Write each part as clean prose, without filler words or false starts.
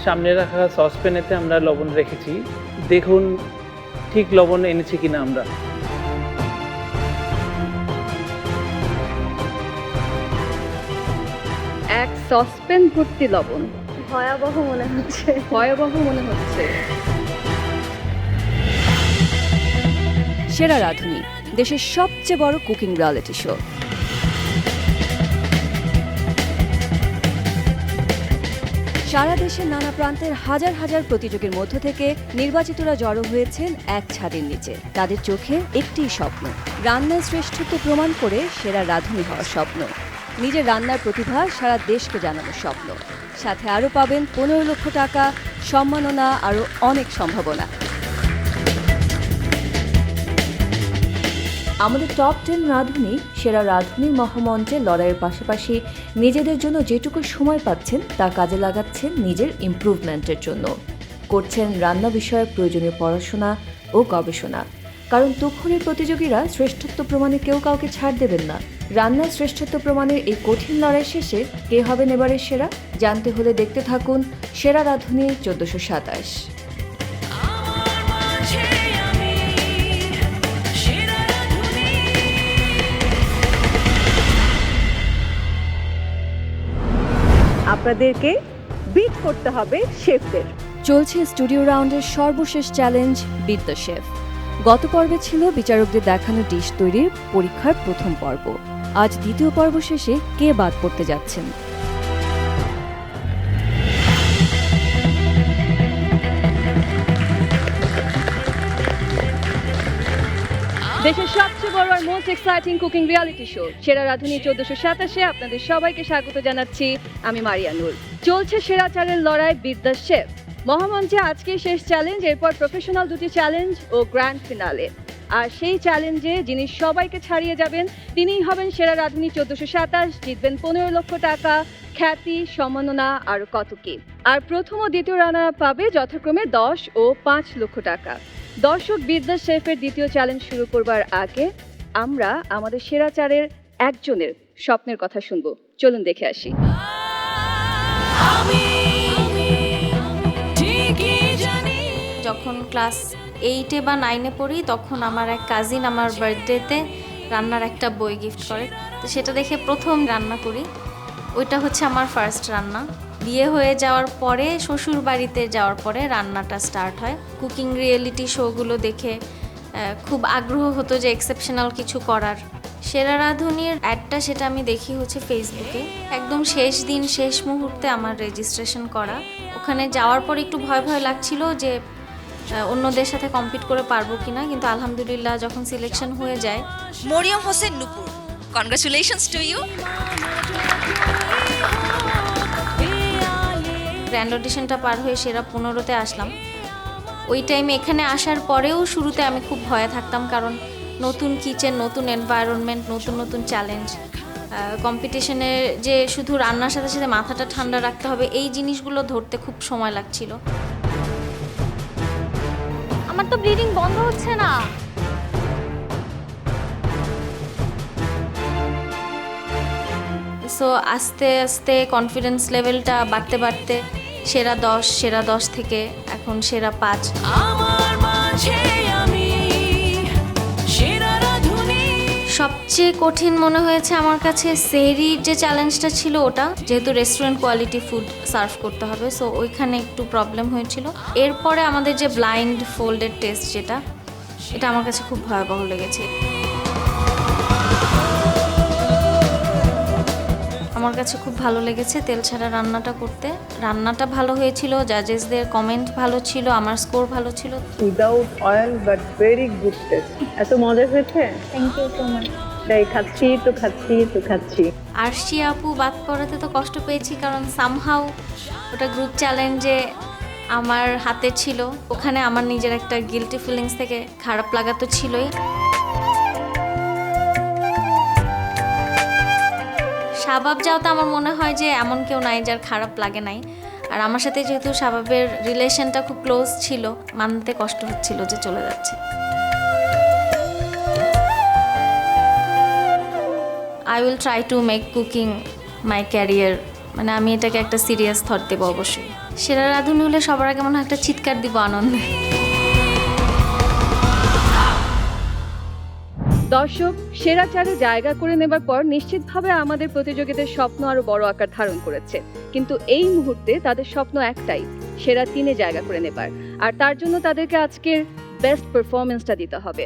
সামনে রাখা সসপ্যানেতে আমরা লবণ রেখেছি, দেখুন ঠিক লবণ এনেছি কিনা আমরা। এক সসপ্যান ভর্তি লবণ, ভয়াবহ মনে হচ্ছে। ভয়াবহ মনে হচ্ছে। সেরা রাঁধুনি, দেশের সবচেয়ে বড় কুকিং রিয়েলিটি শো। সারা দেশের নানা প্রান্তের হাজার হাজার প্রতিযোগীর মধ্য থেকে নির্বাচিতরা জড়ো হয়েছেন এক ছাদের নিচে। তাদের চোখে একটিই স্বপ্ন, রান্নার শ্রেষ্ঠত্ব প্রমাণ করে সেরা রাঁধুনি হওয়ার স্বপ্ন, নিজের রান্নার প্রতিভা সারা দেশকে জানানোর স্বপ্ন। সাথে আরও পাবেন 15 লক্ষ টাকা, সম্মাননা, আরও অনেক সম্ভাবনা। আমাদের টপ 10 রাঁধুনি সেরা রাঁধুনির মহামঞ্চে লড়াইয়ের পাশাপাশি নিজেদের জন্য যেটুকু সময় পাচ্ছেন তা কাজে লাগাচ্ছেন নিজের ইমপ্রুভমেন্টের জন্য। করছেন রান্না বিষয়ে প্রয়োজনীয় পড়াশোনা ও গবেষণা, কারণ তুখুরের প্রতিযোগীরা শ্রেষ্ঠত্ব প্রমাণে কেউ কাউকে ছাড় দেবেন না। রান্নার শ্রেষ্ঠত্ব প্রমাণের এই কঠিন লড়াই শেষে কে হবেন এবারের সেরা জানতে হলে দেখতে থাকুন সেরা রাঁধুনি 1427। আপনাদেরকে বিট করতে হবে শেফদের। চলছে স্টুডিও রাউন্ডের সর্বশেষ চ্যালেঞ্জ বিট দ্য শেফ। গত পর্বে ছিল বিচারকদের দেখানো ডিশ তৈরির পরীক্ষার প্রথম পর্ব। আজ দ্বিতীয় পর্ব শেষে কে বাদ পড়তে যাচ্ছেন? দেশের সবচেয়ে বড় আর most exciting cooking reality show Sera Radhuni 1427-এ আপনাদের সবাইকে স্বাগত জানাচ্ছি। আমি মারিয়া নূর। চলছে সেরা চারের লড়াই বিট দ্য শেফ। মহামঞ্চে আজকে শেষ চ্যালেঞ্জ, এরপর প্রফেশনাল দুটি চ্যালেঞ্জ ও গ্র্যান্ড ফিনালে। আর সেই চ্যালেঞ্জে যিনি সবাইকে ছাড়িয়ে যাবেন তিনিই হবেন সেরা রাঁধুনি 1427, জিতবেন 15 লক্ষ টাকা, খ্যাতি, সম্মাননা আর কত কি। আর প্রথম ও দ্বিতীয় রানার পাবে যথাক্রমে 10 ও 5 লক্ষ টাকা। দর্শক, বিট দ্য শেফের দ্বিতীয় চ্যালেঞ্জ শুরু করবার আগে আমরা আমাদের সেরা চারের একজনের স্বপ্নের কথা শুনবো। চলুন দেখে আসি। যখন ক্লাস 8-এ বা 9-এ পড়ি তখন আমার এক কাজিন আমার বার্থডেতে রান্নার একটা বই গিফট করে, তো সেটা দেখে প্রথম রান্না করি। ওইটা হচ্ছে আমার ফার্স্ট রান্না। বিয়ে হয়ে যাওয়ার পরে শ্বশুর বাড়িতে যাওয়ার পরে রান্নাটা স্টার্ট হয়। কুকিং রিয়েলিটি শোগুলো দেখে খুব আগ্রহ হতো যে এক্সেপশনাল কিছু করার। সেরা রাঁধুনির অ্যাডটা সেটা আমি দেখি হচ্ছে ফেসবুকে। একদম শেষ দিন শেষ মুহূর্তে আমার রেজিস্ট্রেশন করা। ওখানে যাওয়ার পর একটু ভয় ভয় লাগছিল যে অন্যদের সাথে কম্পিট করে পারবো কিনা, কিন্তু আলহামদুলিল্লাহ যখন সিলেকশন হয়ে যায়। মরিয়ম হোসেন নুপুর, কনগ্রাচুলেশনস টু ইউ। গ্র্যান্ড অডিশনটা পার হয়ে সেরা 15-তে আসলাম। ওই টাইমে এখানে আসার পরেও শুরুতে আমি খুব ভয়ে থাকতাম, কারণ নতুন কিচেন, নতুন এনভায়রনমেন্ট, নতুন নতুন চ্যালেঞ্জ। কম্পিটিশনে যে শুধু রান্নার সাথে সাথে মাথাটা ঠান্ডা রাখতে হবে, এই জিনিসগুলো ধরতে খুব সময় লাগছিল। আমার তো ব্লিডিং বন্ধ হচ্ছে না। সো আস্তে আস্তে কনফিডেন্স লেভেলটা বাড়তে বাড়তে সেরা 10 থেকে এখন সেরা 5। সবচেয়ে কঠিন মনে হয়েছে আমার কাছে সেহরির যে চ্যালেঞ্জটা ছিল ওটা, যেহেতু রেস্টুরেন্ট কোয়ালিটি ফুড সার্ভ করতে হবে, সো ওইখানে একটু প্রবলেম হয়েছিল। এরপরে আমাদের যে ব্লাইন্ড ফোল্ডেড টেস্ট, এটা আমার কাছে খুব ভয়াবহ লেগেছে। আমার কাছে খুব ভালো লেগেছে তেল ছাড়া রান্নাটা করতে। রান্নাটা ভালো হয়েছিল, জাজেসদের কমেন্ট ভালো ছিল, আমার স্কোর ভালো ছিল। Without oil but very good taste. এত মজা হয়েছে। Thank you so much. তাই খাচ্ছি। আরশি আপু বাদ পড়াতে তো কষ্ট পেয়েছি, কারণ সামহাউ ওটা গ্রুপ চ্যালেঞ্জে আমার হাতে ছিল। ওখানে আমার নিজের একটা গিল্টি ফিলিংস থেকে খারাপ লাগা তো ছিলই। শাবাব যাওতে আমার মনে হয় যে এমন কেউ নাই যার খারাপ লাগে নাই। আর আমার সাথে যেহেতু শাবাবের রিলেশনটা খুব ক্লোজ ছিল, মানতে কষ্ট হচ্ছিল যে চলে যাচ্ছে। I will try to make cooking my career, মানে আমি এটাকে একটা সিরিয়াস থট দেবো অবশ্যই। সেরা রাঁধুনি হলে সবার আগে মনে হয় একটা চিৎকার দিব আনন্দে। দর্শক, সেরা চারে জায়গা করে নেবার পর নিশ্চিতভাবে আমাদের প্রতিযোগীদের স্বপ্ন আরো বড় আকার ধারণ করেছে, কিন্তু এই মুহূর্তে তাদের স্বপ্ন একটাই, সেরা 3-এ জায়গা করে নেবার। আর তার জন্য তাদেরকে আজকের বেস্ট পারফরমেন্সটা দিতে হবে।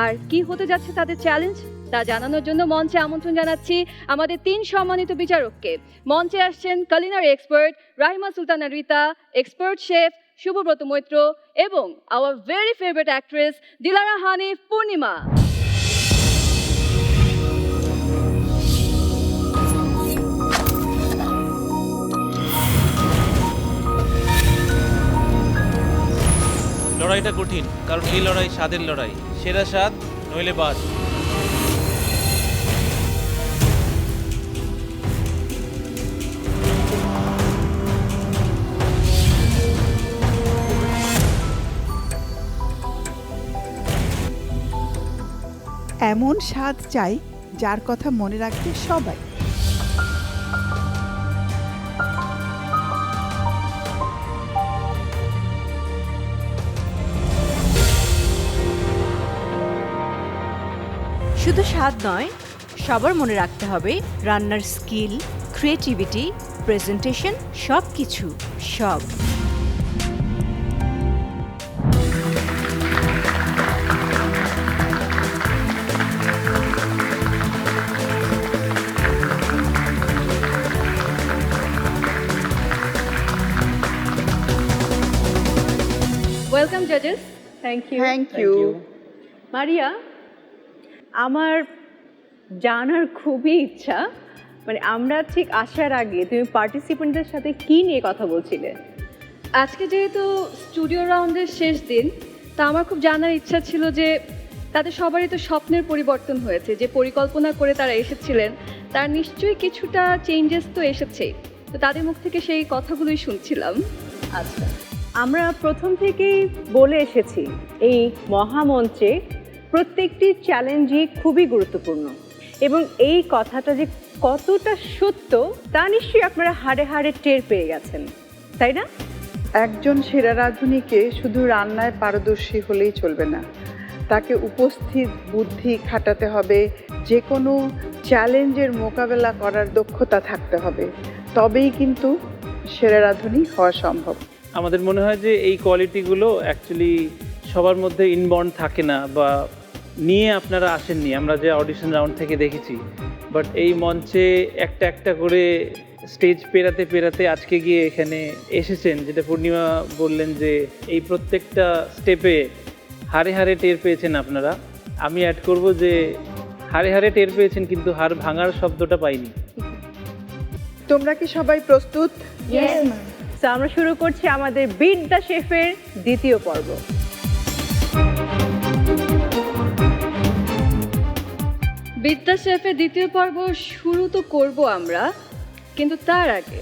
আর কি হতে যাচ্ছে তাদের চ্যালেঞ্জ তা জানানোর জন্য মঞ্চে আমন্ত্রণ জানাচ্ছি আমাদের 3 সম্মানিত বিচারককে। মঞ্চে আসছেন culinary expert Rahima Sultana Rita, expert chef Shubhabrata Maitra এবং our very favourite actress Dilara Hanif Purnima. লড়াইটা কঠিন, কারণ এই লড়াই স্বাদের লড়াই। সেরা স্বাদ নইলে বাদ। এমন স্বাদ চাই যার কথা মনে রাখবে সবাই। শুধু স্বাদ নয়, সবার মনে রাখতে হবে রান্নার স্কিল, ক্রিয়েটিভিটি, প্রেজেন্টেশন, সব কিছু সব। ওয়েলকাম জাজেস। Thank you. Thank you. Maria, আমার জানার খুবই ইচ্ছা, মানে আমরা ঠিক আসার আগে তুমি পার্টিসিপেন্টদের সাথে কি নিয়ে কথা বলছিলে? আজকে যেহেতু স্টুডিও রাউন্ডের শেষ দিন, তা আমার খুব জানার ইচ্ছা ছিল যে তাদের সবারই তো স্বপ্নের পরিবর্তন হয়েছে, যে পরিকল্পনা করে তারা এসেছিলেন তার নিশ্চয়ই কিছুটা চেঞ্জেস তো এসেছেই, তো তাদের মুখ থেকে সেই কথাগুলোই শুনছিলাম। আচ্ছা, আমরা প্রথম থেকেই বলে এসেছি এই মহামঞ্চে প্রত্যেকটি চ্যালেঞ্জই খুবই গুরুত্বপূর্ণ, এবং এই কথাটা যে কতটা সত্য তা নিশ্চয়ই আপনারা হাড়ে হাড়ে টের পেয়ে গেছেন, তাই না? একজন সেরা রাঁধুনিকে শুধু রান্নায় পারদর্শী হলেই চলবে না, তাকে উপস্থিত বুদ্ধি খাটাতে হবে, যে কোনো চ্যালেঞ্জের মোকাবেলা করার দক্ষতা থাকতে হবে, তবেই কিন্তু সেরা রাঁধুনি হওয়া সম্ভব। আমাদের মনে হয় যে এই কোয়ালিটিগুলো অ্যাকচুয়ালি সবার মধ্যে ইনবর্ন থাকে না, বা নিয়ে আপনারা আসেননি, আমরা যে অডিশন রাউন্ড থেকে দেখেছি। বাট এই মঞ্চে একটা একটা করে স্টেজ পেরাতে পেরাতে আজকে গিয়ে এখানে এসেছেন, যেটা পূর্ণিমা বললেন যে এই প্রত্যেকটা স্টেপে হাড়ে হাড়ে টের পেয়েছেন আপনারা। আমি অ্যাড করব যে হাড়ে হাড়ে টের পেয়েছেন, কিন্তু হাড় ভাঙার শব্দটা পাইনি। তোমরা কি সবাই প্রস্তুত? তো আমরা শুরু করছি আমাদের বিট দ্য শেফের দ্বিতীয় পর্ব। বিদ্যা শেফের দ্বিতীয় পর্ব শুরু তো করব আমরা, কিন্তু তার আগে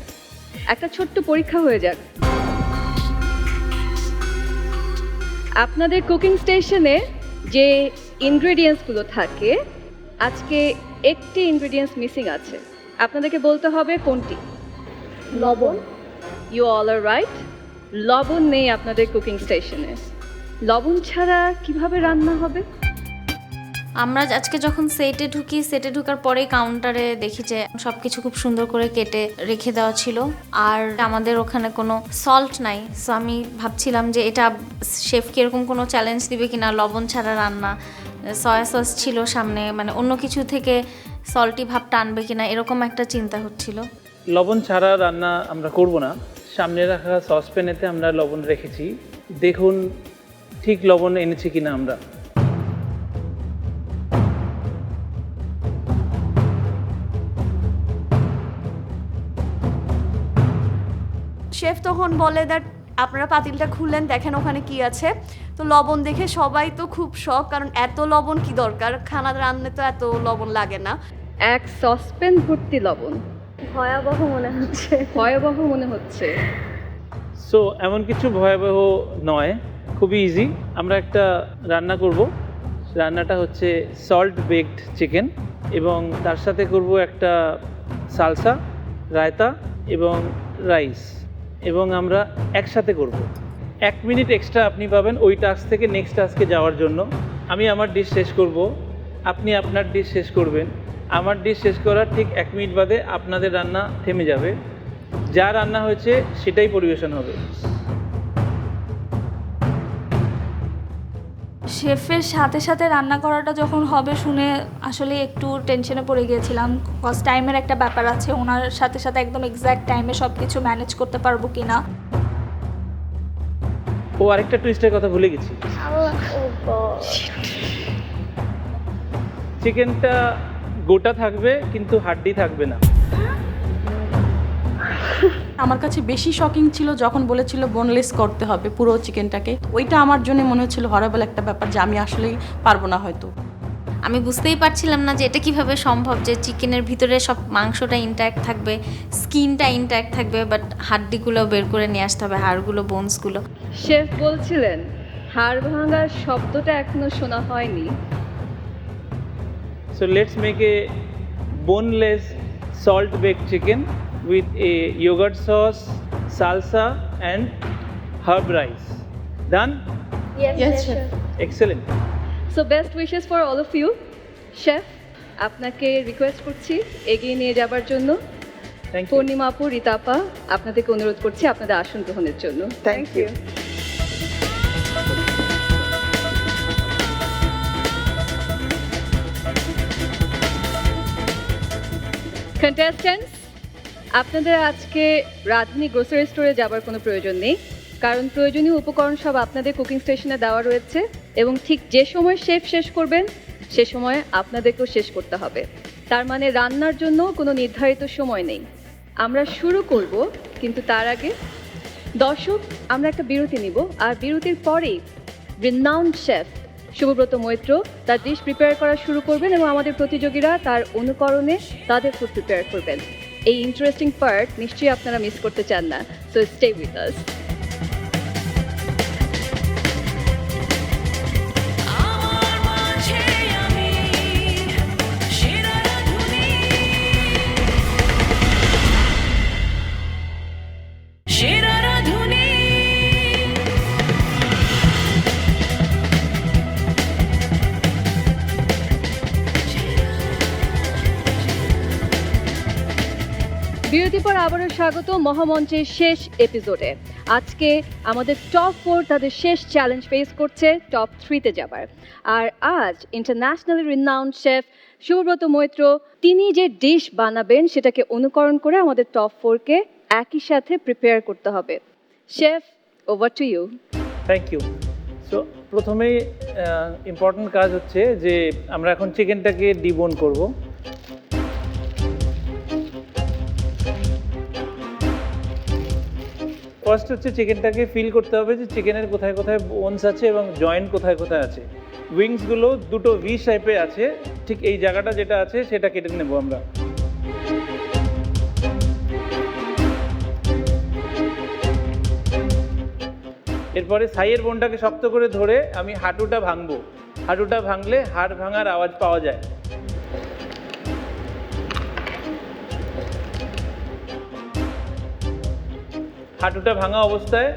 একটা ছোট্ট পরীক্ষা হয়ে যাক। আপনাদের কুকিং স্টেশনে যে ইনগ্রেডিয়েন্টসগুলো থাকে, আজকে একটি ইনগ্রেডিয়েন্টস মিসিং আছে, আপনাদেরকে বলতে হবে কোনটি। লবণ। ইউ অল আর রাইট, লবণ নেই আপনাদের কুকিং স্টেশনে। লবণ ছাড়া কিভাবে রান্না হবে? আমরা আজকে যখন সেটে ঢুকি, সেটে ঢোকার পরেই কাউন্টারে দেখি যে সব কিছু খুব সুন্দর করে কেটে রেখে দেওয়া ছিল, আর আমাদের ওখানে কোনো সল্ট নাই। সো আমি ভাবছিলাম যে এটা শেফকে এরকম কোনো চ্যালেঞ্জ দিবে কিনা, লবণ ছাড়া রান্না। সয়া সস ছিল সামনে, মানে অন্য কিছু থেকে সল্টি ভাবটা আনবে কিনা, এরকম একটা চিন্তা হচ্ছিল। লবণ ছাড়া রান্না আমরা করব না। সামনে রাখা সসপ্যানেতে আমরা লবণ রেখেছি, দেখুন ঠিক লবণ এনেছি কিনা আমরা। শেফ তখন বলে দ্যাট আপনারা পাতিলটা খুললেন, দেখেন ওখানে কি আছে। তো লবণ দেখে সবাই তো খুব শক, কারণ এত লবণ কি দরকার, খানা রান্নায় তো এত লবণ লাগে না। এক সসপ্যান ভর্তি লবণ, ভয়াবহ মনে হচ্ছে। ভয়াবহ মনে হচ্ছে। সো এমন কিছু ভয়াবহ নয়, খুবই ইজি। আমরা একটা রান্না করব, রান্নাটা হচ্ছে সল্ট বেকড চিকেন, এবং তার সাথে করব একটা সালসা, রায়তা এবং রাইস। এবং আমরা একসাথে করব। 1 মিনিট এক্সট্রা আপনি পাবেন ওই টাস্ক থেকে নেক্সট টাস্কে যাওয়ার জন্য। আমি আমার ডিশ শেষ করব, আপনি আপনার ডিশ শেষ করবেন। আমার ডিশ শেষ করার ঠিক 1 মিনিট বাদে আপনাদের রান্না থেমে যাবে। যা রান্না হয়েছে সেটাই পরিবেশন হবে। শেফের সাথে সাথে রান্না করাটা যখন হবে শুনে আসলে একটু টেনশনে পড়ে গিয়েছিলাম, কজ টাইমের একটা ব্যাপার আছে, ওনার সাথে সাথে একদম এক্স্যাক্ট টাইমে সব কিছু ম্যানেজ করতে পারবো কি না। ও আরেকটা টুইস্টের কথা ভুলে গেছি, চিকেনটা গোটা থাকবে কিন্তু হাড্ডি থাকবে না। আমার কাছে বেশি শকিং ছিল যখন বলেছিল বোনলেস করতে হবে পুরো চিকেনটাকে। ওইটা আমার জন্য মনে হচ্ছিল হরেবল একটা ব্যাপার, যে আমি আসলেই পারবো না হয়তো। আমি বুঝতেই পারছিলাম না যে এটা কিভাবে সম্ভব যে চিকেনের ভিতরে সব মাংসটা ইনট্যাক্ট থাকবে, স্কিনটা ইনট্যাক্ট থাকবে, বাট হাড্ডিগুলো বের করে নিয়ে আসতে হবে, হাড়গুলো, বোনসগুলো। শেফ বলছিলেন হাড় ভাঙার শব্দটা এখনো শোনা হয়নি। So let's make a boneless salt baked chicken with a yogurt sauce, salsa and herb rice. Done? Yes, chef. Excellent. So best wishes for all of you. Chef, আপনাকে রিকোয়েস্ট করছি এগিয়ে নিয়ে যাবার জন্য। Thank you. পূর্ণিমা আপু, রীতা আপা, আপনাদেরকে অনুরোধ করছি আপনাদের আসন গ্রহণের জন্য। Thank you. কন্টেস্ট্যান্টস, আপনাদের আজকে রাঁধুনি গ্রোসারি স্টোরে যাবার কোনো প্রয়োজন নেই, কারণ প্রয়োজনীয় উপকরণ সব আপনাদের কুকিং স্টেশনে দেওয়া রয়েছে এবং ঠিক যে সময় শেফ শেষ করবেন সে সময় আপনাদেরকেও শেষ করতে হবে। তার মানে রান্নার জন্য কোনো নির্ধারিত সময় নেই। আমরা শুরু করব, কিন্তু তার আগে দর্শক আমরা একটা বিরতি নিব, আর বিরতির পরেই রিনাউন্ড শেফ শুভব্রত মৈত্র তার ডিশ প্রিপেয়ার করা শুরু করবেন এবং আমাদের প্রতিযোগীরা তার অনুকরণে তাদের ফুড প্রিপেয়ার করবেন। এই ইন্টারেস্টিং পার্ট নিশ্চয়ই আপনারা মিস করতে চান না, সো স্টে উইথ আস। বিরতির পর আবারও স্বাগত মহামঞ্চের শেষ এপিসোডে। আজকে আমাদের টপ 4 তাদের শেষ চ্যালেঞ্জ ফেস করছে টপ 3-তে যাবার। আর আজ internationally renowned chef Shubhabrata Maitra তিনি যে ডিশ বানাবেন সেটাকে অনুকরণ করে আমাদের টপ 4-কে একই সাথে প্রিপেয়ার করতে হবে। Chef, over to you. Thank you. So প্রথমেই ইম্পর্ট্যান্ট কাজ হচ্ছে যে আমরা এখন চিকেনটাকে ডিবোন করব। ফার্স্ট হচ্ছে চিকেনটাকে ফিল করতে হবে যে চিকেনের কোথায় কোথায় বোনস আছে এবং জয়েন্ট কোথায় কোথায় আছে। উইংসগুলো দুটো ভি শেপে আছে, ঠিক এই জায়গাটা যেটা আছে সেটা কেটে নেব আমরা। এরপরে সাইয়ের বোনটাকে শক্ত করে ধরে আমি হাঁটুটা ভাঙবো। হাঁটুটা ভাঙলে হাড় ভাঙার আওয়াজ পাওয়া যায়। হাঁটুটা ভাঙা অবস্থায়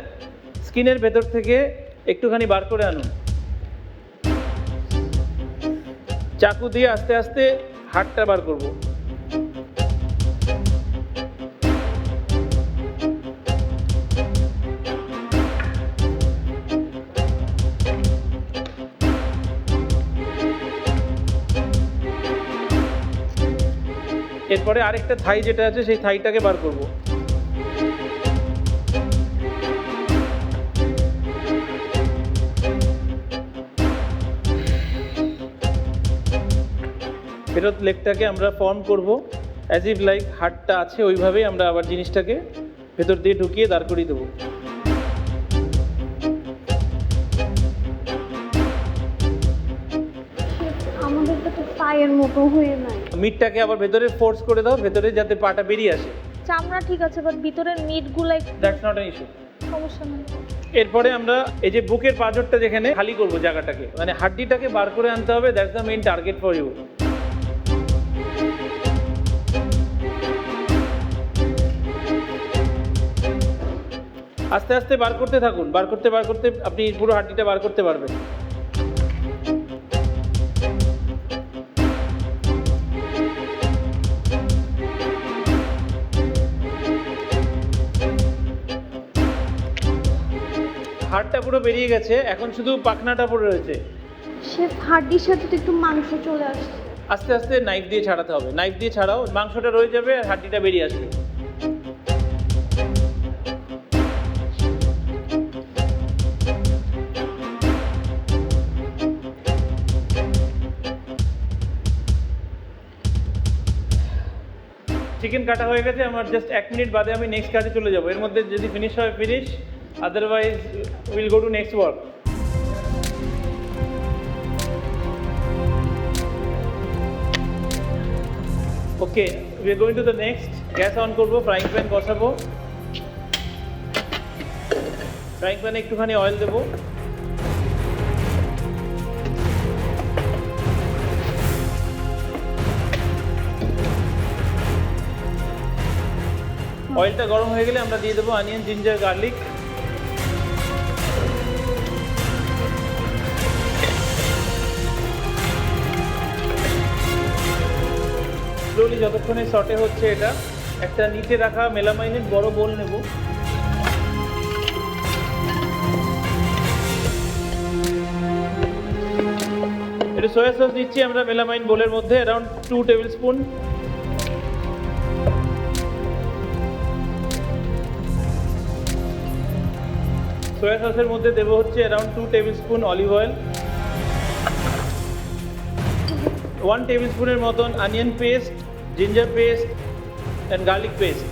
স্কিনের ভেতর থেকে একটুখানি বার করে আনুন। চাকু দিয়ে আস্তে আস্তে হাড়টা বার করব। এরপরে আরেকটা থাই যেটা আছে সেই থাইটাকে বার করব। ফেরত লেগটাকে আমরা ফর্ম করব অ্যাজ ইফ লাইক হাড়টা আছে, ওইভাবেই আমরা আবার জিনিসটাকে ভেতর দিয়ে ঢুকিয়ে দাঁড় করিয়ে দেবো। আমাদের তো পায়ের মতো হয়ে নাই। মিটটাকে আবার ভেতরে ফোর্স করে দাও, ভেতরে যাতে পাটা বেরিয়ে আসে। চামড়া ঠিক আছে, বাট ভিতরের মিটগুলো দ্যাটস নট অ্যান ইস্যু। সমস্যা নেই। এরপরে আমরা এই যে বুকের পাঁজরটা যেখানে খালি করব জায়গাটাকে, মানে হাড্ডিটাকে বার করে আনতে হবে। That's the main target for you. আস্তে আস্তে বার করতে থাকুন, বার করতে আপনি পুরো হাড্ডিটা বার করতে পারবেন। হাড়টা পুরো বেরিয়ে গেছে, এখন শুধু পাখনাটা পড়ে রয়েছে। শেফ হাড্ডির সাথে তো একটু মাংস চলে আসছে। আস্তে আস্তে নাইফ দিয়ে ছাড়াতে হবে, নাইফ দিয়ে ছাড়াও, মাংসটা রয়ে যাবে আর হাড্ডিটা বেরিয়ে আসবে। চিকেন কাটা হয়ে গেছে আমার, জাস্ট 1 মিনিট বাদে আমি নেক্সট কাজে চলে যাব। এর মধ্যে যদি ফিনিশ হয় finish, otherwise will go to next work. Okay, we are going to the next. Gas on করবো, ফ্রাইং প্যান বসাবো, ফ্রাইং প্যানে একটুখানি অয়েল দেবো। অয়েলটা গরম হয়ে গেলে আমরা দিয়ে দেবো অনিয়ন, জিঞ্জার, গার্লিক। স্লোলি যতক্ষণে সটে হচ্ছে, এটা একটা নিচে রাখা মেলামাইনের বড় বোল নেব। এটা সয়া সস দিচ্ছি আমরা মেলামাইন বোলের মধ্যে, অ্যারাউন্ড 2 টেবিল স্পুন। সয়া সসের মধ্যে দেবো হচ্ছে around 2 tablespoon olive oil, 1 টেবিল স্পুনের মতন onion paste, ginger paste and garlic paste.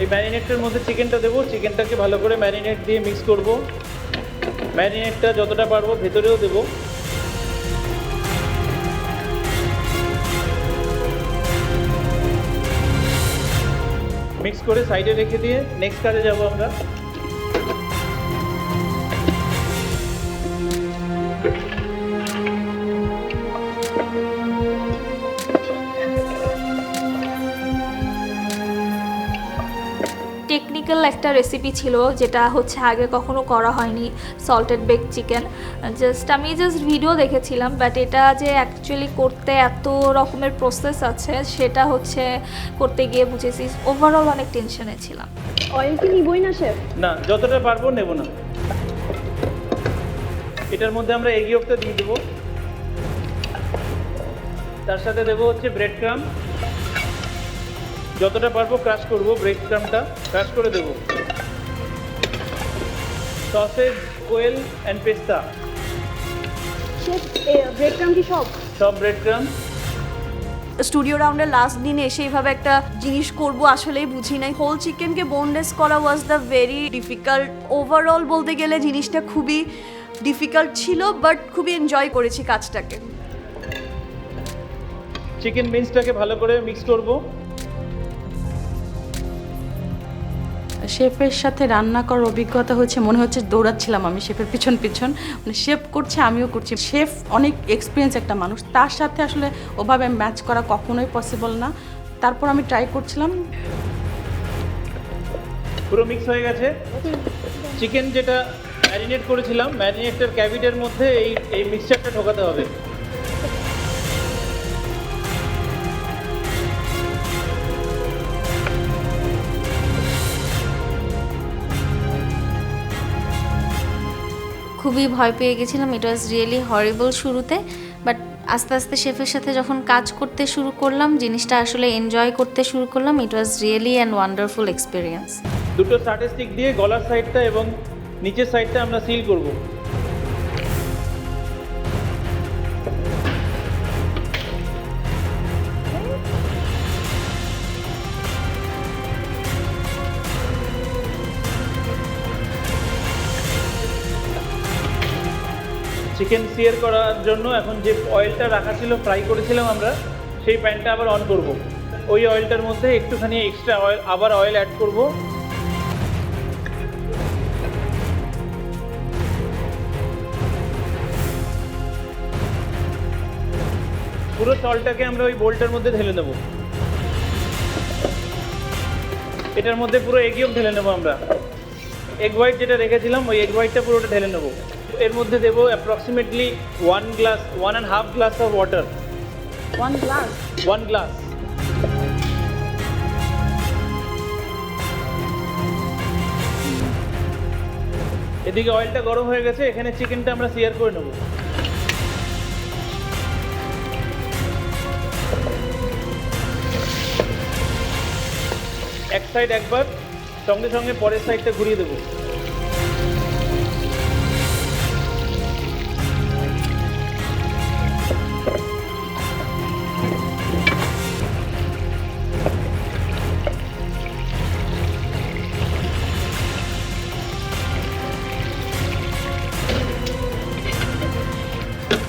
এই ম্যারিনেটটার মধ্যে চিকেনটা দেবো, চিকেনটাকে ভালো করে ম্যারিনেট দিয়ে মিক্স করব। ম্যারিনেটটা যতটা পারবো ভেতরেও দেবো। মিক্স করে সাইডে রেখে দিয়ে নেক্সট কাজে যাব আমরা। টেকনিক্যাল একটা রেসিপি ছিল যেটা হচ্ছে আগে কখনো করা হয়নি, সল্টেড বেক চিকেন। আমি ভিডিও দেখেছিলাম, বাট এটা যে অ্যাকচুয়ালি করতে এত রকমের প্রসেস আছে সেটা হচ্ছে করতে গিয়ে বুঝেছি। ওভারঅল অনেক টেনশনে ছিলাম। অয়েল কি নিবই না শেফ? না, যতটা পারবো নেব না। এটার মধ্যে আমরা এগ ইয়কটা দিয়ে দেবো, তার সাথে দেবো হচ্ছে ব্রেড ক্রাম। যতটা পারবো ক্রাশ করবো, ব্রেড ক্রামটা ক্রাশ করে দেবো। সসেজ, ওয়েল অ্যান্ড পেস্তা। শেফ ব্রেড ক্রাম কি সব ব্রেড ক্রাম। স্টুডিও রাউন্ডের লাস্ট দিনে এসে এইভাবে একটা জিনিস করব আসলেই বুঝি নাই। হোল চিকেনকে বোনলেস করা was the very difficult. Overall বলতে গেলে জিনিসটা খুবই ডিফিকাল্ট ছিল, বাট খুবই এনজয় করেছি কাজটাকে। চিকেন মিন্সটাকে ভালো করে মিক্স করব। শেফের সাথে রান্না করার অভিজ্ঞতা হচ্ছে, মনে হচ্ছে দৌড়াচ্ছিলাম আমি শেফের পিছন পিছন, মানে শেফ করছে আমিও করছি। শেফ অনেক এক্সপিরিয়েন্স একটা মানুষ, তার সাথে আসলে ওভাবে ম্যাচ করা কখনোই পসিবল না। তারপর আমি ট্রাই করছিলাম। পুরো মিক্স হয়ে গেছে। চিকেন যেটা ম্যারিনেট করেছিলাম, ম্যারিনেটের ক্যাভিটের মধ্যে এই মিক্সচারটা ঢোকাতে হবে। খুবই ভয় পেয়ে গেছিলাম, ইট ওয়াজ রিয়েলি হরিবল শুরুতে, বাট আস্তে আস্তে শেফের সাথে যখন কাজ করতে শুরু করলাম, জিনিসটা আসলে এনজয় করতে শুরু করলাম, it was really and wonderful experience. দুটো স্টার্টার স্টিক দিয়ে গলার সাইডটা এবং নিচের সাইডটা আমরা সিল করব। চিকেন সিয়ার করার জন্য এখন যে অয়েলটা রাখা ছিল, ফ্রাই করেছিলাম আমরা, সেই প্যানটা আবার অন করব। ওই অয়েলটার মধ্যে একটুখানি এক্সট্রা অয়েল, আবার অয়েল অ্যাড করব। পুরো সল্টটাকে আমরা ওই বোলটার মধ্যে ঢেলে দেবো। এটার মধ্যে পুরো এগ ইয়ক ঢেলে নেবো আমরা। এগ হোয়াইট যেটা রেখেছিলাম ওই এগ হোয়াইটটা পুরোটা ঢেলে নেবো। এর মধ্যে দেবো approximately 1.5 glass of water. 1 glass? 1 glass. এদিকে অয়েলটা গরম হয়ে গেছে, এখানে চিকেনটা আমরা সিয়ার করে নেব। এক সাইড একবার, সঙ্গে সঙ্গে পরের সাইডটা ঘুরিয়ে দেবো।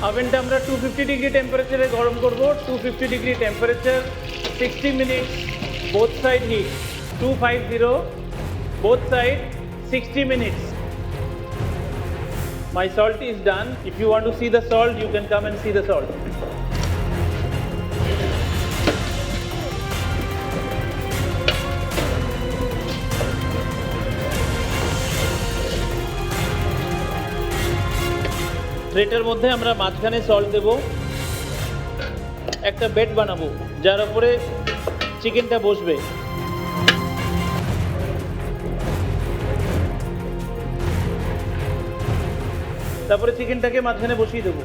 ওভেনটা আমরা 250 ডিগ্রি টেম্পারেচারে গরম করব। 250 degree temperature, 60 minutes, both side heat. 250, both side, 60 minutes. My salt is done. If you want to see the salt, you can come and see the salt. ট্রেটার মধ্যে আমরা মাঝখানে সল্ট দেব, একটা বেড বানাবো যার উপরে চিকেনটা বসবে। তারপরে চিকেনটাকে মাঝখানে বসিয়ে দেবো।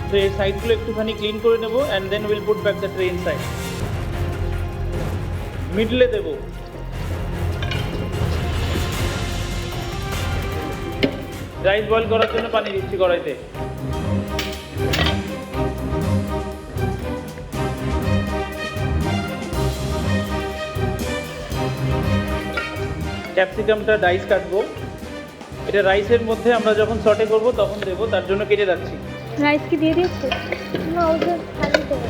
তো এই সাইডগুলো একটুখানি ক্লিন করে নেবো and then will put back the tray inside. মিডলে দেবো। রাইস বয়েল করার জন্য পানি দিচ্ছি কড়াইতে। ক্যাপসিকামটা ডাইস কাটবো, এটা রাইসের মধ্যে আমরা যখন সটে করব তখন দেবো, তার জন্য কেটে রাখছি। রাইস কি দিয়ে দিয়েছো? না, ওদের খালি দেবো।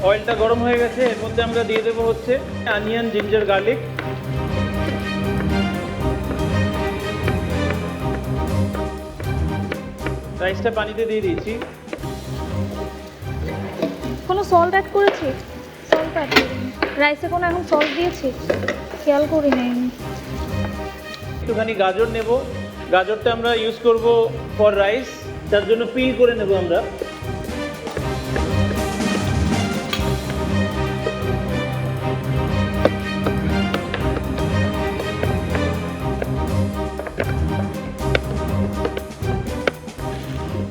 অয়েলটা গরম হয়ে গেছে, এর মধ্যে আমরা দিয়ে দেবো হচ্ছে অনিয়ন, জিঞ্জার, গার্লিক। রাইসটা পানিতে দিয়ে দিয়েছি। কোনো সল্ট অ্যাড করেছি? সল্ট অ্যাড করিনি। রাইসে কোনো এখন সল্ট দিয়েছি? খেয়াল করিনি। একটুখানি গাজর নেব, গাজরটা আমরা ইউজ করব ফর রাইস, তার জন্য পিল করে নেব আমরা।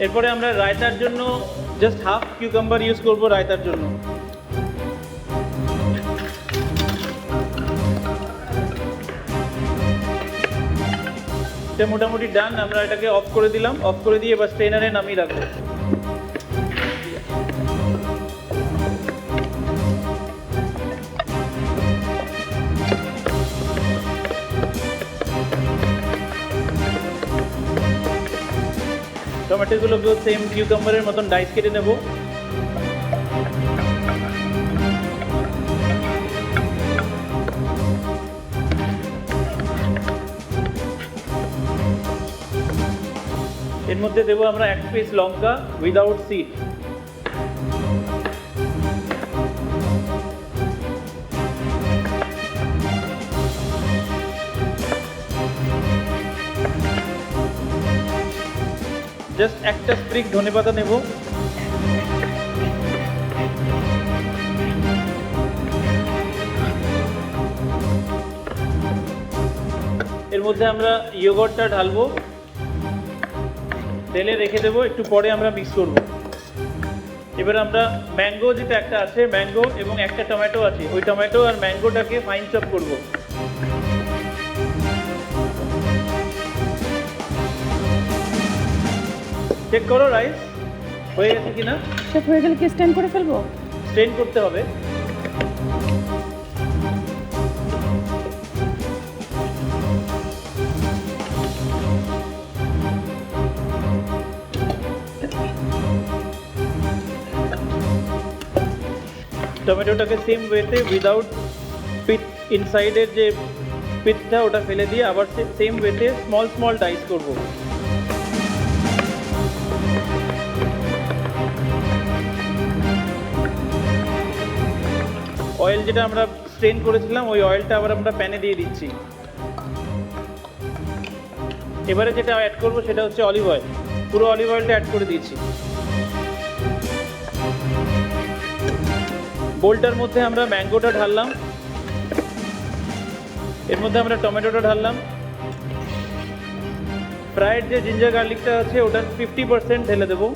এরপরে আমরা রায়তার জন্য জাস্ট হাফ কিউকাম্বার ইউজ করব রায়তার জন্য। এটা মোটামুটি ডান, আমরা এটাকে অফ করে দিলাম। অফ করে দিয়ে এবার স্ট্রেনারে নামিয়ে রাখবো। টমেটোগুলোকেও সেম কিউকাম্বারের মতন ডাইস কেটে নেব। এর মধ্যে দেবো আমরা 1 পিস লঙ্কা উইদাউট সিড। জাস্ট একটা স্প্রিগ ধনেপাতা নেব। এর মধ্যে আমরা ইয়োগর্টটা ঢালবো, ঢেলে রেখে দেবো, একটু পরে আমরা মিক্স করব। এবার আমরা ম্যাঙ্গো যেটা একটা আছে, ম্যাঙ্গো এবং একটা টমেটো আছে, ওই টমেটো আর ম্যাঙ্গোটাকে ফাইন চপ করব। চেক করো রাইস হয়ে গেছে কিনা। শেফ হয়ে গেলে কি স্ট্যান্ড করে ফেলবো? স্ট্রেন করতে হবে। টমেটোটাকে সেম ওয়েতে উইদাউট পিট ইনসাইডের যে পিটটা ওটা ফেলে দিয়ে আবার সেম ওয়েতে স্মল স্মল ডাইস করব। অয়েল যেটা আমরা স্ট্রেন করেছিলাম ওই অয়েলটা আবার আমরা প্যানে দিয়ে দিচ্ছি। এবারে যেটা অ্যাড করব সেটা হচ্ছে অলিভ অয়েল। পুরো অলিভ অয়েলটা অ্যাড করে দিয়েছি। বোলটার মধ্যে আমরা ম্যাঙ্গোটা ঢাললাম, এর মধ্যে আমরা টমেটোটা ঢাললাম, ফ্রাইড যে জিঞ্জার গার্লিকটা আছে ওটার 50% ঢেলে দেবো,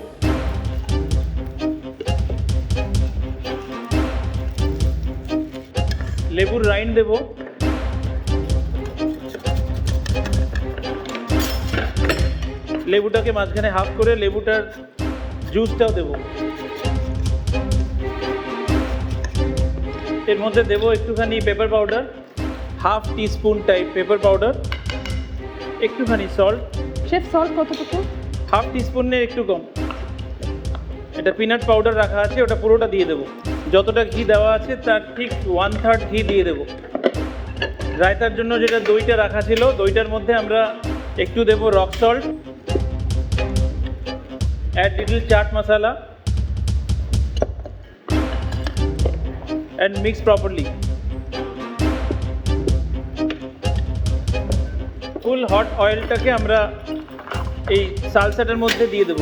লেবুর রাইন্ড দেবো, লেবুটাকে মাঝখানে হাফ করে লেবুটার জুসটাও দেবো। এর মধ্যে দেবো একটুখানি paper powder, half teaspoon type paper powder, একটুখানি সল্ট। শেফ সল্ট কতটুকু? হাফ টিস্পুনের একটু কম। এটা পিনাট পাউডার রাখা আছে, ওটা পুরোটা দিয়ে দেবো। যতটা ঘি দেওয়া আছে তার ঠিক 1/3 ঘি দিয়ে দেবো। রায়তার জন্য যেটা দইটা রাখা ছিল দইটার মধ্যে আমরা একটু দেবো rock salt, add little chaat masala and mix properly. Full hot অয়েলটাকে আমরা এই সালসাটার মধ্যে দিয়ে দেব।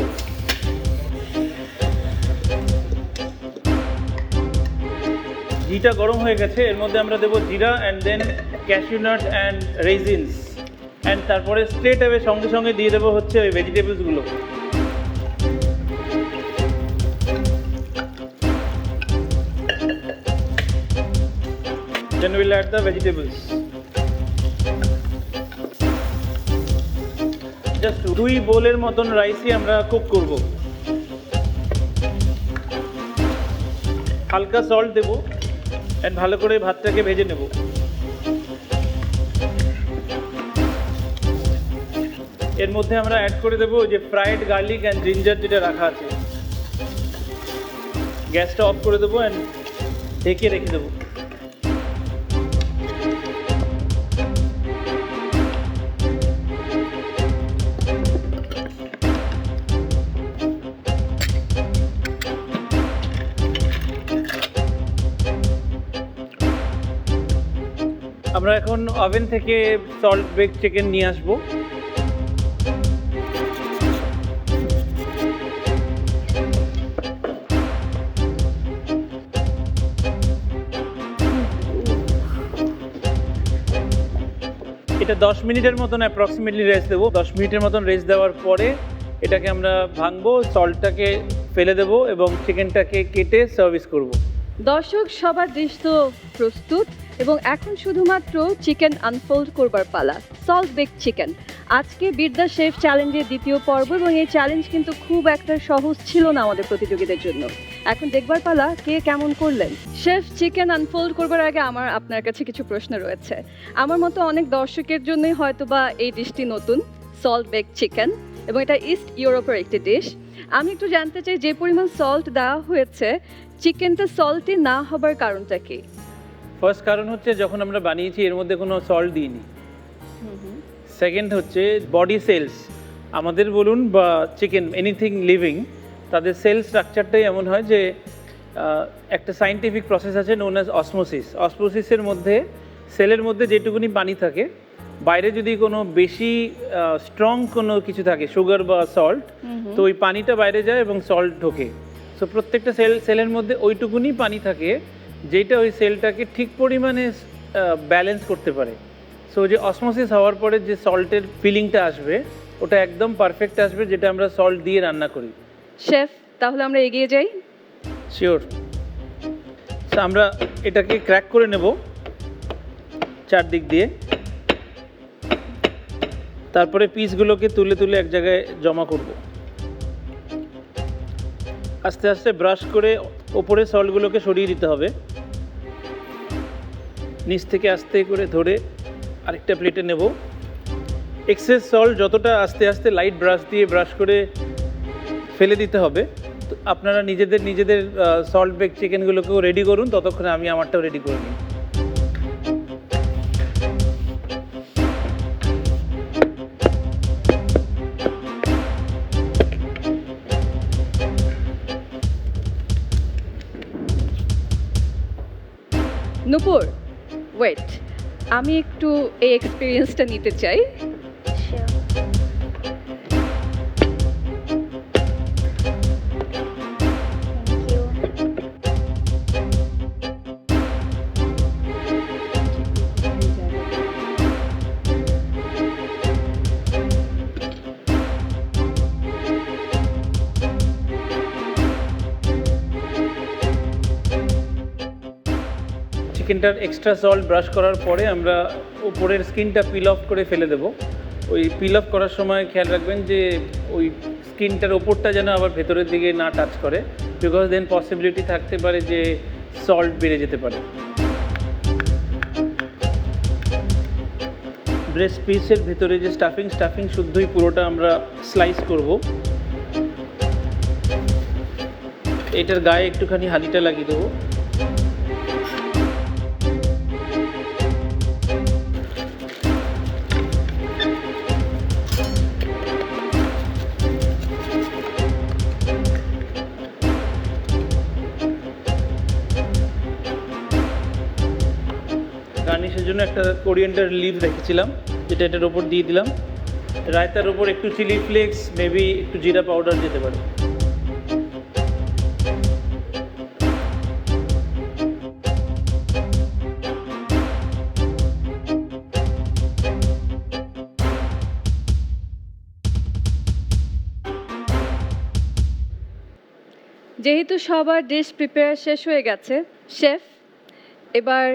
ঘিটা গরম হয়ে গেছে, এর মধ্যে আমরা দেবো জিরা and then cashew nut and raisins, and তারপরে স্ট্রেট অ্যাওয়ে সঙ্গে সঙ্গে দিয়ে দেবো হচ্ছে ওই ভেজিটেবলসগুলো। Then we'll add the vegetables. Just 2 বোলের মতন রাইসই আমরা কুক করব। হালকা সল্ট দেবো এন্ড ভালো করে ভাতটাকে ভেজে নেব। এর মধ্যে আমরা অ্যাড করে দেবো যে ফ্রাইড গার্লিক অ্যান্ড জিঞ্জার যেটা রাখা আছে। গ্যাসটা অফ করে দেবো অ্যান্ড ঢেকে রেখে দেবো। আমরা এখন ওভেন থেকে সল্ট বেক চিকেন নিয়ে আসবো। এটা 10 মিনিটের মতন অ্যাপ্রক্সিমেটলি রেস্ট দেবো। 10 মিনিটের মতন রেস্ট দেওয়ার পরে এটাকে আমরা ভাঙবো, সল্টটাকে ফেলে দেবো এবং চিকেনটাকে কেটে সার্ভিস করব। দর্শক সবার ডিশ তো প্রস্তুত এবং এখন শুধুমাত্র চিকেন আনফোল্ড করবার পালা, সল্ট বেক চিকেন। আজকে বিদ্যা শেফ চ্যালেঞ্জের দ্বিতীয় পর্ব এবং এই চ্যালেঞ্জ কিন্তু খুব একটা সহজ ছিল না আমাদের প্রতিযোগীদের জন্য। এখন দেখবার পালা কে কেমন করলেন। শেফ, চিকেন আনফোল্ড করবার আগে আমার আপনার কাছে কিছু প্রশ্ন রয়েছে। আমার মতো অনেক দর্শকের জন্যই হয়তো বা এই ডিশটি নতুন, সল্ট বেক চিকেন, এবং এটা ইস্ট ইউরোপের একটি ডিশ। আমি একটু জানতে চাই যে পরিমাণ সল্ট দেওয়া হয়েছে চিকেনটা সল্টি না হবার কারণটা কি? ফার্স্ট কারণ হচ্ছে যখন আমরা বানিয়েছি এর মধ্যে কোনো সল্ট দিইনি। সেকেন্ড হচ্ছে বডি সেলস আমাদের বলুন বা চিকেন এনিথিং লিভিং, তাদের সেল স্ট্রাকচারটাই এমন হয় যে একটা সায়েন্টিফিক প্রসেস আছে নোন অ্যাজ অসমোসিস। অসমোসিসের মধ্যে সেলের মধ্যে যেটুকুনি পানি থাকে, বাইরে যদি কোনো বেশি স্ট্রং কোনো কিছু থাকে, সুগার বা সল্ট, তো ওই পানিটা বাইরে যায় এবং সল্ট ঢোকে। সো প্রত্যেকটা সেলের মধ্যে ওইটুকুনি পানি থাকে যেটা ওই সেলটাকে ঠিক পরিমাণে ব্যালেন্স করতে পারে। সো যে অসমোসিস হওয়ার পরে যে সল্টের ফিলিংটা আসবে ওটা একদম পারফেক্ট আসবে, যেটা আমরা সল্ট দিয়ে রান্না করি। শেফ, তাহলে আমরা এগিয়ে যাই। শিওর। সো আমরা এটাকে ক্র্যাক করে নেব চারদিক দিয়ে, তারপরে পিসগুলোকে তুলে তুলে এক জায়গায় জমা করব। আস্তে আস্তে ব্রাশ করে ওপরে সল্টগুলোকে সরিয়ে দিতে হবে। নিচ থেকে আস্তে করে ধরে আরেকটা প্লেটে নেব। এক্সেস সল্ট যতটা আস্তে আস্তে লাইট ব্রাশ দিয়ে ব্রাশ করে ফেলে দিতে হবে। তো আপনারা নিজেদের সল্ট বেক চিকেনগুলোকেও রেডি করুন, ততক্ষণে আমি আমারটাও রেডি করে নিই। নূপুর, ওয়েট, আমি একটু এই এক্সপিরিয়েন্সটা নিতে চাই। চিকেনটার এক্সট্রা সল্ট ব্রাশ করার পরে আমরা উপরের স্কিনটা পিল অফ করে ফেলে দেবো। ওই পিল অফ করার সময় খেয়াল রাখবেন যে ওই স্কিনটার ওপরটা যেন আবার ভেতরের দিকে না টাচ করে, বিকজ দেন পসিবিলিটি থাকতে পারে যে সল্ট বেড়ে যেতে পারে। ব্রেস্ট পিসের ভেতরে যে স্টাফিং শুদ্ধই পুরোটা আমরা স্লাইস করব। এটার গায়ে একটুখানি হানিটা লাগিয়ে দেবো। গার্নিশের জন্য একটা কোরিয়ান্ডার লিভ রেখেছিলাম, যেটা এটার ওপর দিয়ে দিলাম। রায়তার ওপর একটু চিলি ফ্লেক্স, মেবি একটু জিরা পাউডার যেতে পারে। যেহেতু সবার ডিশ প্রিপেয়ার শেষ হয়ে গেছে, শেফ, এবার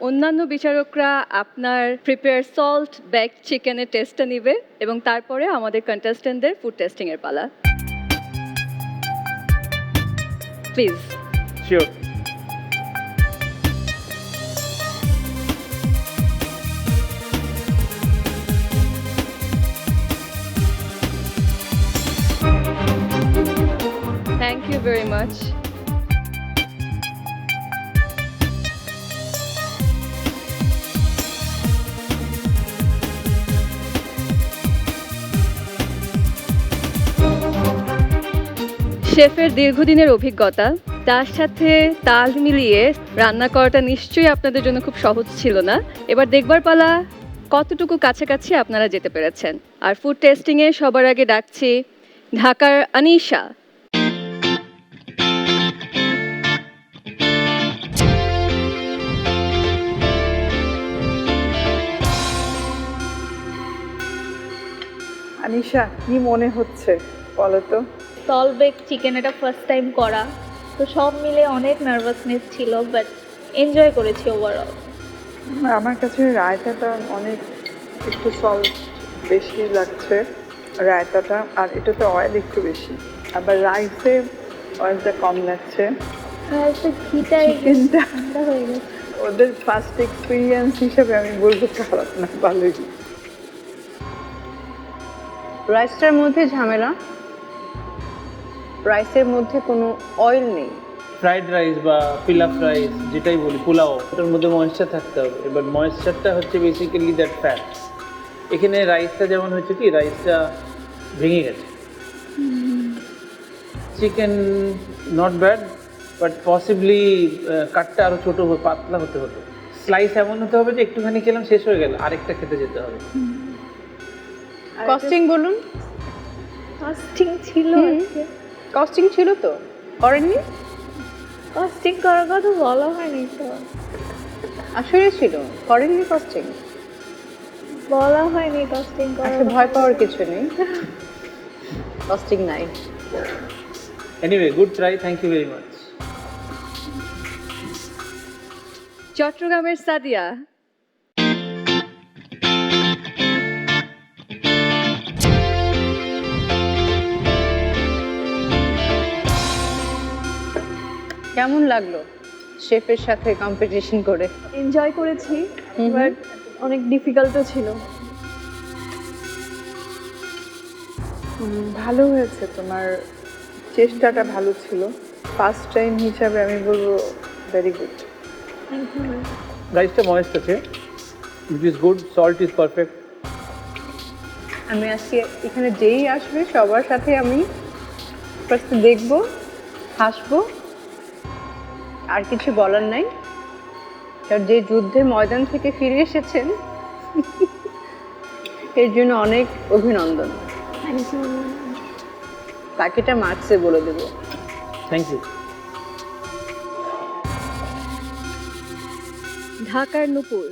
অন্যান্য বিচারকরা আপনার প্রিপেয়ার সল্ট বেক চিকেনের টেস্টটা নেবে এবং তারপরে আমাদের কন্টেস্টেন্টদের ফুড টেস্টিংয়ের পালা। Please. Sure. Thank you very much. শেফের দীর্ঘদিনের অভিজ্ঞতা, তার সাথে তাল মিলিয়ে রান্না করাটা নিশ্চয়ই আপনাদের জন্য খুব সহজ ছিল না। এবার দেখবার পালা কতটুকু কাছাকাছি আপনারা যেতে পেরেছেন। আর ফুড টেস্টিংয়ে সবার আগে ডাকছি ঢাকার আনিশা। আনিশা, কি মনে হচ্ছে বলো তো? সল্ট বেক চিকেন এটা ফার্স্ট টাইম করা, তো সব মিলে অনেক নার্ভাসনেস ছিল, বাট এনজয় করেছি ওভারঅল। আমার কাছে রায়তাটা অনেক একটু সল্ট বেশি লাগছে, রায়তাটা, আর এটাতে অয়েল একটু বেশি, আবার রাইসে অয়েলটা কম লাগছে। চিকেনটা ওদের ফার্স্ট এক্সপিরিয়েন্স হিসাবে আমি বলবো খারাপ না, ভালোই। রাইসটার মধ্যে ঝামেলা, রাইসের মধ্যে কোনো অয়েল নেই। ফ্রাইড রাইস বা পিলাফ রাইস যেটাই বলি, পোলাও, ওটার মধ্যে ময়েশ্চার থাকতে হবে। এবার ময়েশ্চারটা হচ্ছে বেসিক্যালি দ্যাট ফ্যাট। এখানে রাইসটা যেমন হচ্ছে কি, রাইসটা ভেঙে গেছে। Chicken not bad, but possibly কাটটা আরও ছোটো পাতলা হতে হতো। স্লাইস এমন হতে হবে যে একটুখানি খেলাম শেষ হয়ে গেল, আরেকটা খেতে যেতে হবে। কস্টিং বলুন। কস্টিং ছিল, কস্টিং ছিল তো, করেননি? কস্টিং করার কথা বলা হয়নি তো। আসলে ছিল, করেননি কস্টিং? বলা হয়নি কস্টিং করার। ভয় পাওয়ার কিছু নেই, কস্টিং নাই। Anyway, good try, thank you very much. চট্টগ্রামের সাদিয়া। কেমন লাগলো শেফের সাথে কম্পিটিশন করে? এনজয় করেছি, বাট অনেক ডিফিকাল্টও ছিল। ভালো হয়েছে, তোমার চেষ্টাটা ভালো ছিল। ফার্স্ট টাইম হিসাবে আমি বলবো ভেরি গুড। Thank you. রাইসটা ময়েস্ট আছে, it is good, salt is perfect. আমি আজকে এখানে যেই আসবে সবার সাথে আমি ফার্স্ট দেখবো, হাসবো, আর কিছু বলার নাই। কারণ যে যুদ্ধের ময়দান থেকে ফিরে এসেছেন এর জন্য অনেক অভিনন্দন। Thank you. বাকিটা মার্কসে বলে দেবো। Thank you. ঢাকার নূপুর।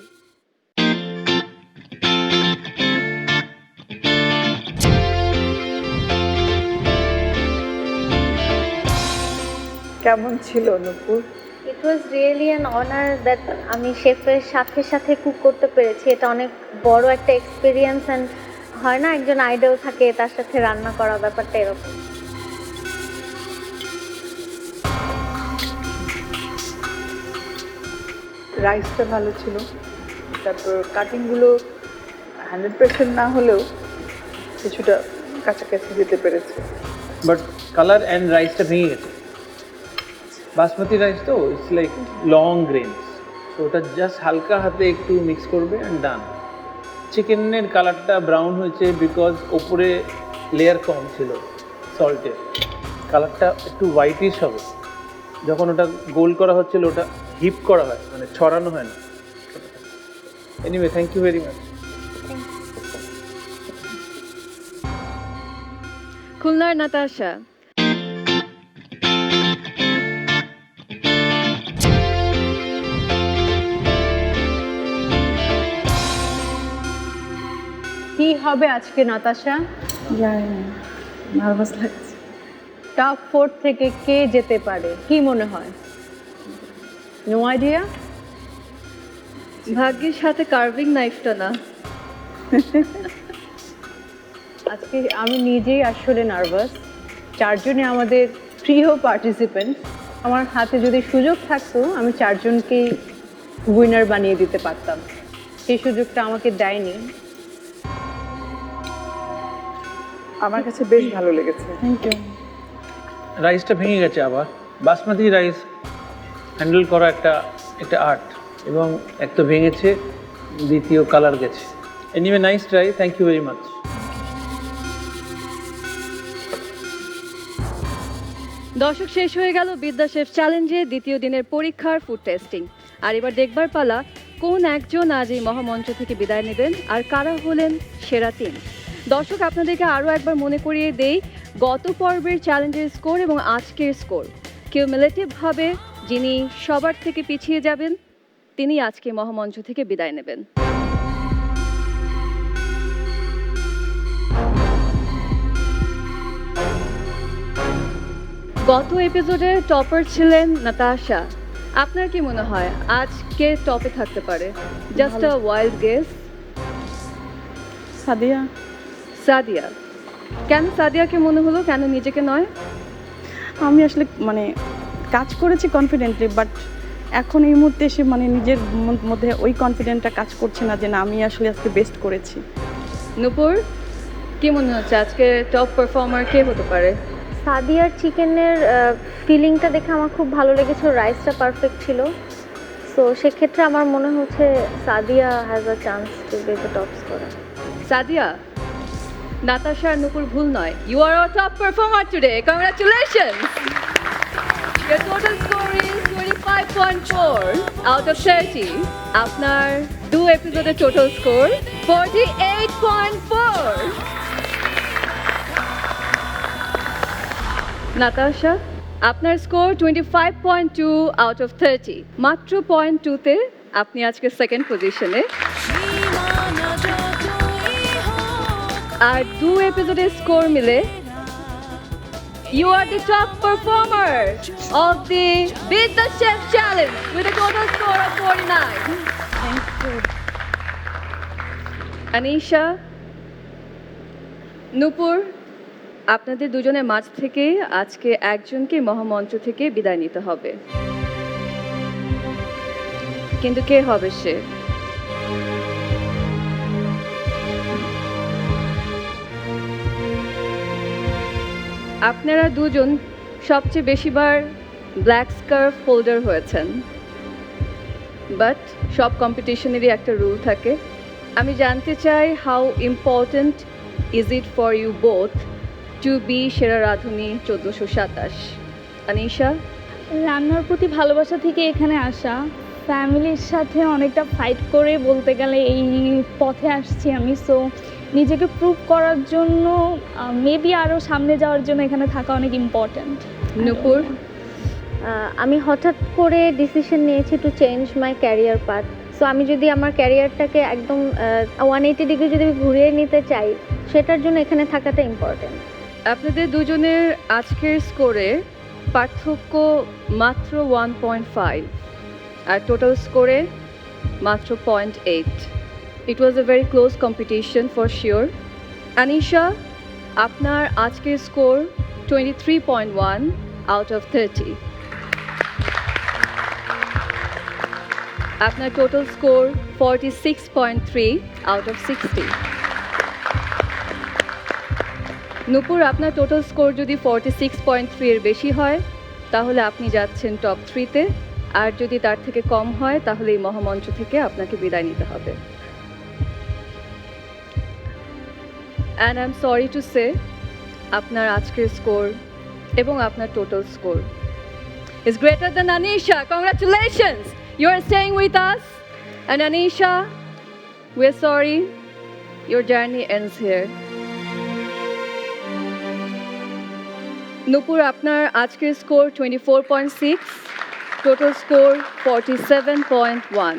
কেমন ছিল Nupur? It was really an honour that আমি শেফের সাথে সাথে কুক করতে পেরেছি। এটা অনেক বড় একটা এক্সপিরিয়েন্স, অ্যান্ড হয় না একজন আইডল থাকে তার সাথে রান্না করা, ব্যাপারটা এরকম। রাইসটা ভালো ছিল, তারপর কাটিংগুলো 100% না হলেও কিছুটা কাছাকাছি যেতে পেরেছে। বাট কালার অ্যান্ড রাইসটা ভেঙে গেছে। বাসমতি রাইস তো ইটস লাইক লং গ্রেনস, তো ওটা জাস্ট হালকা হাতে একটু মিক্স করবে অ্যান্ড ডান। চিকেনের কালারটা ব্রাউন হয়েছে বিকজ ওপরে লেয়ার কম ছিল সল্টের, কালারটা একটু হোয়াইটিশ হবে। যখন ওটা গোল করা হচ্ছিল ওটা হিপ করা হয়, মানে ছড়ানো হয় না। Anyway, thank you very much. খুলনার নাতাশা। কি হবে আজকে নাতাশা? জানি না, নার্ভাস লাগছে। টপ 4 থেকে কে যেতে পারে কি মনে হয়? No idea. ভাগ্যের সাথে কার্ভিং নাইফটা না। আজকে আমি নিজেই আসলে নার্ভাস। চারজনে আমাদের প্রিয় পার্টিসিপেন্ট। আমার হাতে যদি সুযোগ থাকতো আমি চারজনকেই উইনার বানিয়ে দিতে পারতাম, সেই সুযোগটা আমাকে দেয়নি। আমার কাছে বেশ ভালো লেগেছে। Thank you. রাইসটা ভেঙে গেছে আবার। বাসমতি রাইস হ্যান্ডেল করা একটা আর্ট, এবং এক তো ভেঙেছে, দ্বিতীয় কালার গেছে। Anyway, nice try, thank you very much. দর্শক, শেষ হয়ে গেল বিদ্যা শেফ চ্যালেঞ্জে দ্বিতীয় দিনের পরীক্ষার ফুড টেস্টিং। আর এবার দেখবার পালা কোন একজন আজ এই মহামঞ্চ থেকে বিদায় নেবেন আর কারা হলেন সেরা টিম। দর্শক, আপনাদেরকে আরও একবার মনে করিয়ে দেই গত পর্বের চ্যালেঞ্জের স্কোর এবং আজকের স্কোর। কিউমুলেটিভভাবে যিনি সবার থেকে পিছিয়ে যাবেন তিনি আজকে মহামঞ্চ থেকে বিদায় নেবেন। গত এপিসোডে টপার ছিলেন নাতাশা। আপনার কি মনে হয় আজকে টপে থাকতে পারে? Just a wild guess. Sadia. Sadia, কেন সাদিয়াকে মনে হলো, কেন নিজেকে নয়? আমি আসলে মানে কাজ করেছি কনফিডেন্টলি, বাট এখন এই মুহূর্তে এসে মানে নিজের মধ্যে ওই কনফিডেন্টটা কাজ করছে না যে না আমি আসলে আজকে বেস্ট করেছি। নূপুর, কি মনে হচ্ছে আজকে টপ পারফর্মার কে হতে পারে? সাদিয়ার চিকেনের ফিলিংটা দেখে আমার খুব ভালো লেগেছে, রাইসটা পারফেক্ট ছিল। সো সেক্ষেত্রে আমার মনে হচ্ছে Sadia has a chance to get the top scorer. Sadia, Natasha আর নূপুর ভুল নয়। You are our top performer today. Congratulations. Your total score is 25.4 out of 30. আপনার 2 এপিসোডের টোটাল স্কোর 48.4. নাতাশা, আপনার স্কোর 25.2 out of 30. মাত্র 0.2-তে আপনি আজকে সেকেন্ড পজিশনে। আর 2 এপিসোডের স্কোর মিলে you are the top performer of the Beat the Chef Challenge with a total score of 49. Thank you. Anisha, Nupur, আপনাদের দুজনের মাঝ থেকে আজকে একজনকে মহামঞ্চ থেকে বিদায় নিতে হবে, কিন্তু কে হবে সে? আপনারা দুজন সবচেয়ে বেশিবার ব্ল্যাক স্কার্ফ হোল্ডার হয়েছেন, বাট সব কম্পিটিশনেরই একটা রুল থাকে। আমি জানতে চাই, how important is it for you both to be সেরা রাঁধুনি 1427? আনিশা? রান্নার প্রতি ভালোবাসা থেকে এখানে আসা, ফ্যামিলির সাথে অনেকটা ফাইট করে বলতে গেলে এই পথে আসছি আমি। সো নিজেকে প্রুভ করার জন্য, মেবি আরও সামনে যাওয়ার জন্য এখানে থাকা অনেক ইম্পর্ট্যান্ট। নূপুর? আমি হঠাৎ করে ডিসিশন নিয়েছি to change my career path. So আমি যদি আমার ক্যারিয়ারটাকে একদম 180 ডিগ্রি যদি ঘুরিয়ে নিতে চাই, সেটার জন্য এখানে থাকাটা ইম্পর্ট্যান্ট। আপনাদের দুজনের আজকের স্কোরে পার্থক্য মাত্র 1.5 আর টোটাল স্কোরে মাত্র 0.8। It was a very close competition for sure. Anisha, আপনার আজকের স্কোর 23.1 আউট অফ 30। আপনার total score 46.3 out of 60। Nupur, আপনার টোটাল স্কোর যদি 46.3 এর বেশি হয় তাহলে আপনি যাচ্ছেন টপ 3-তে, আর যদি তার থেকে কম হয় তাহলে এই মহামঞ্চ থেকে আপনাকে বিদায় নিতে হবে। And I am sorry to say, আপনার আজকের স্কোর এবং আপনার total score is greater than Anisha. Congratulations! You are staying with us. And Anisha, we're sorry. Your journey ends here. নূপুর, আপনার আজকের score 24.6, total score 47.1.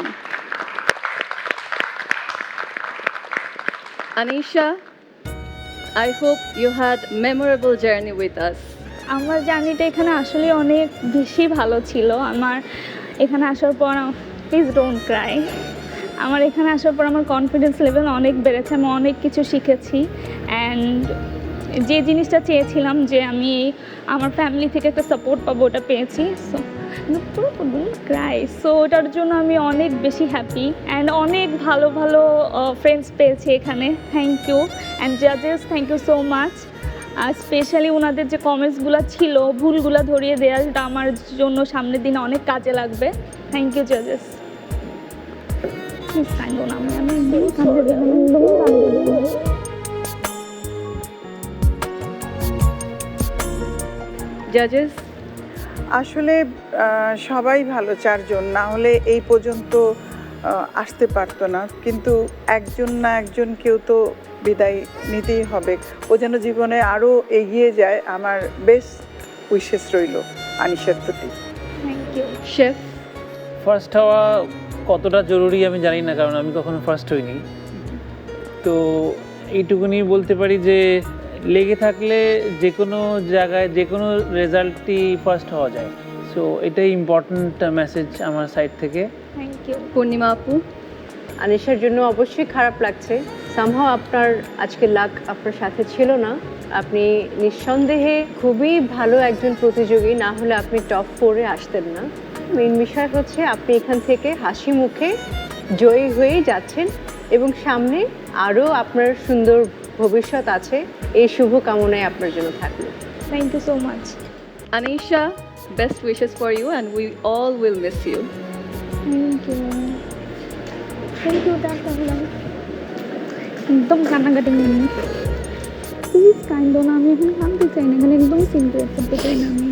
Anisha, I hope you had memorable journey with us. আমার জার্নিটা এখানে আসলে অনেক বেশি ভালো ছিল। আমার এখানে আসার পর, প্লিজ ডোন্ট ক্রাই, আমার এখানে আসার পর আমার কনফিডেন্স লেভেল অনেক বেড়েছে, আমি অনেক কিছু শিখেছি। অ্যান্ড যে জিনিসটা চেয়েছিলাম যে আমি আমার ফ্যামিলি থেকে একটা সাপোর্ট পাবো, ওটা পেয়েছি। সো পুরো ক্রাই, সো ওটার জন্য আমি অনেক বেশি হ্যাপি। অ্যান্ড অনেক ভালো ভালো ফ্রেন্ডস পেয়েছি এখানে। Thank you. অ্যান্ড জাজেস, থ্যাংক ইউ সো মাচ। আর স্পেশালি ওনাদের যে কমেন্টসগুলো ছিল, ভুলগুলো ধরিয়ে দেওয়াটা আমার জন্য সামনের দিনে অনেক কাজে লাগবে। Thank you জাজেস। জাজেস? আসলে সবাই ভালো, চারজন না হলে এই পর্যন্ত আসতে পারতো না, কিন্তু একজন না একজন কেউ তো বিদায় নিতেই হবে। ও যেন জীবনে আরও এগিয়ে যায়, আমার বেস্ট উইশেস রইল আনিশার প্রতি। Thank you. শেফ? ফার্স্ট হওয়া কতটা জরুরি আমি জানি না, কারণ আমি কখনো ফার্স্ট হইনি। তো এইটুকুনি বলতে পারি যে লেগে থাকলে যে কোনো জায়গায় যে কোনো রেজাল্টই ফার্স্ট হওয়া যায়। সো এটাই ইম্পর্ট্যান্ট মেসেজ আমার সাইড থেকে। Thank you. পূর্ণিমা আপু? আনিশার জন্য অবশ্যই খারাপ লাগছে। সামহাও আপনার আজকে লাক আপনার সাথে ছিল না। আপনি নিঃসন্দেহে খুবই ভালো একজন প্রতিযোগী, না হলে আপনি টপ 4-এ আসতেন না। মেইন বিষয় হচ্ছে আপনি এখান থেকে হাসি মুখে জয়ী হয়েই যাচ্ছেন এবং সামনে আরও আপনার সুন্দর ভবিষ্যৎ আছে। এই শুভ কামনায় আপনার জন্য থাকলো। Thank you so much. Anisha, best wishes for you and we all will miss you. Thank you. Thank you. একদম কান্নাকাটি নেই, প্লিজ কান্দো না। আমি এখন কাঁদতে চাই না, এখানে একদম সিম্পল করতে চাই না আমি।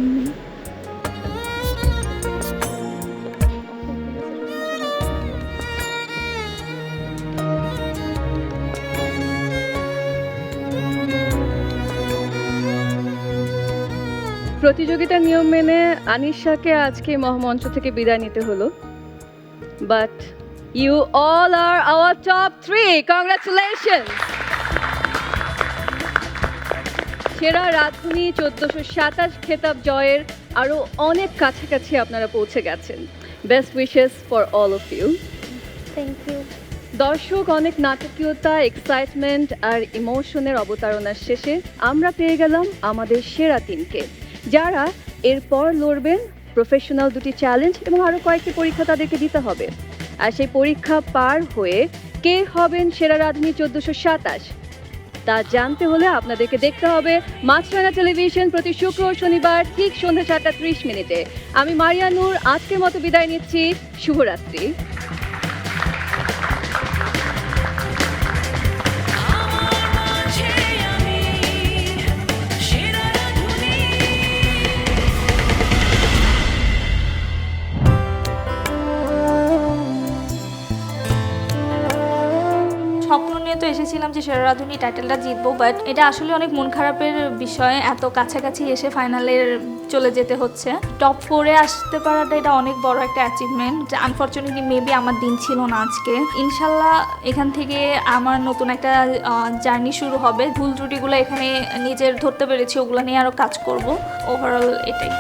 প্রতিযোগিতার নিয়ম মেনে আনিশাকে আজকে মহামঞ্চ থেকে বিদায় নিতে হলো, but you all are our top 3. Congratulations! সেরা রাঁধুনি 1427 খেতাব জয়ের আরও অনেক কাছাকাছি আপনারা পৌঁছে গেছেন। Best wishes for all of you. Thank you. দর্শক অনেক নাটকীয়তা, এক্সাইটমেন্ট আর ইমোশনের অবতারণার শেষে আমরা পেয়ে গেলাম আমাদের সেরা টিমকে, যারা এরপর লড়বেন প্রফেশনাল দুটি চ্যালেঞ্জ এবং আরও কয়েকটি পরীক্ষা তাদেরকে দিতে হবে। আর সেই পরীক্ষা পার হয়ে কে হবেন সেরা রাঁধুনি 1427 তা জানতে হলে আপনাদেরকে দেখতে হবে মাছরাঙা টেলিভিশন প্রতি শুক্র ও শনিবার ঠিক সন্ধ্যা 7:30। আমি মারিয়া নূর আজকের মতো বিদায় নিচ্ছি। শুভরাত্রি। স্বপ্ন নিয়ে তো এসেছিলাম যে সেরা রাঁধুনি টাইটেলটা জিতবো, বাট এটা আসলে অনেক মন খারাপের বিষয়, এত কাছাকাছি এসে ফাইনালের চলে যেতে হচ্ছে। টপ 4-এ আসতে পারাটা এটা অনেক বড় একটা অ্যাচিভমেন্ট। আনফর্চুনেটলি মেবি আমার দিন ছিল না আজকে। ইনশাল্লাহ এখান থেকে আমার নতুন একটা জার্নি শুরু হবে। ভুল ত্রুটিগুলো এখানে নিজের ধরতে পেরেছি, ওগুলো নিয়ে আরও কাজ করব। ওভারঅল এটাই।